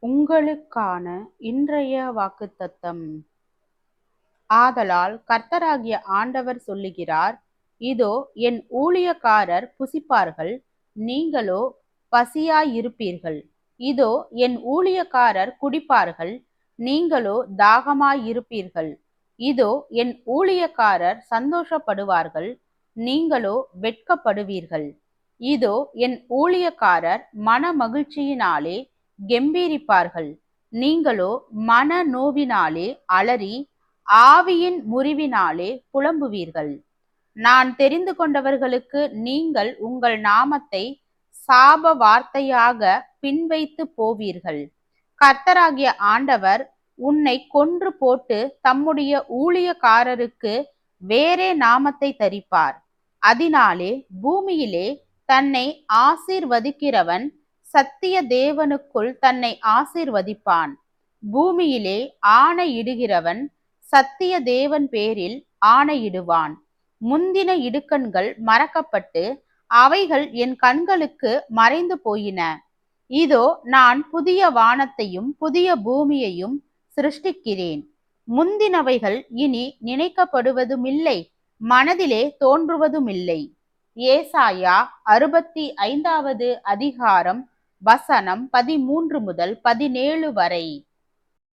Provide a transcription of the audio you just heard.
உங்களுக்கான இன்றைய வாக்குத்தத்தம். ஆதலால் கர்த்தராகிய ஆண்டவர் சொல்லுகிறார், இதோ என் ஊழியக்காரர் புசிப்பார்கள், நீங்களோ பசியாயிருப்பீர்கள். இதோ என் ஊழியக்காரர் குடிப்பார்கள், நீங்களோ தாகமாயிருப்பீர்கள். இதோ என் ஊழியக்காரர் சந்தோஷப்படுவார்கள், நீங்களோ வெட்கப்படுவீர்கள். இதோ என் ஊழியக்காரர் மன மகிழ்ச்சியினாலே கெம்பீரிப்பார்கள், நீங்களோ மன நோவினாலே அலறி ஆவியின் முறிவினாலே புலம்புவீர்கள். நான் தெரிந்து கொண்டவர்களுக்கு நீங்கள் உங்கள் நாமத்தை சாப வார்த்தையாக பின்வைத்து போவீர்கள். கர்த்தராகிய ஆண்டவர் உன்னை கொன்று போட்டு தம்முடைய ஊழியக்காரருக்கு வேறே நாமத்தை தரிப்பார். அதனாலே பூமியிலே தன்னை ஆசீர்வதிக்கிறவன் சத்திய தேவனுக்குள் தன்னை ஆசீர்வதிப்பான். பூமியிலே ஆணையிடுகிறவன் சத்திய தேவன் பேரில் ஆணையிடுவான். முந்தின இடுக்கண்கள் மறக்கப்பட்டு அவைகள் என் கண்களுக்கு மறைந்து போயின. இதோ நான் புதிய வானத்தையும் புதிய பூமியையும் சிருஷ்டிக்கிறேன். முந்தினவைகள் இனி நினைக்கப்படுவதுமில்லை, மனதிலே தோன்றுவதுமில்லை. ஏசாயா 65வது அதிகாரம் வசனம் 13 முதல் 17 வரை.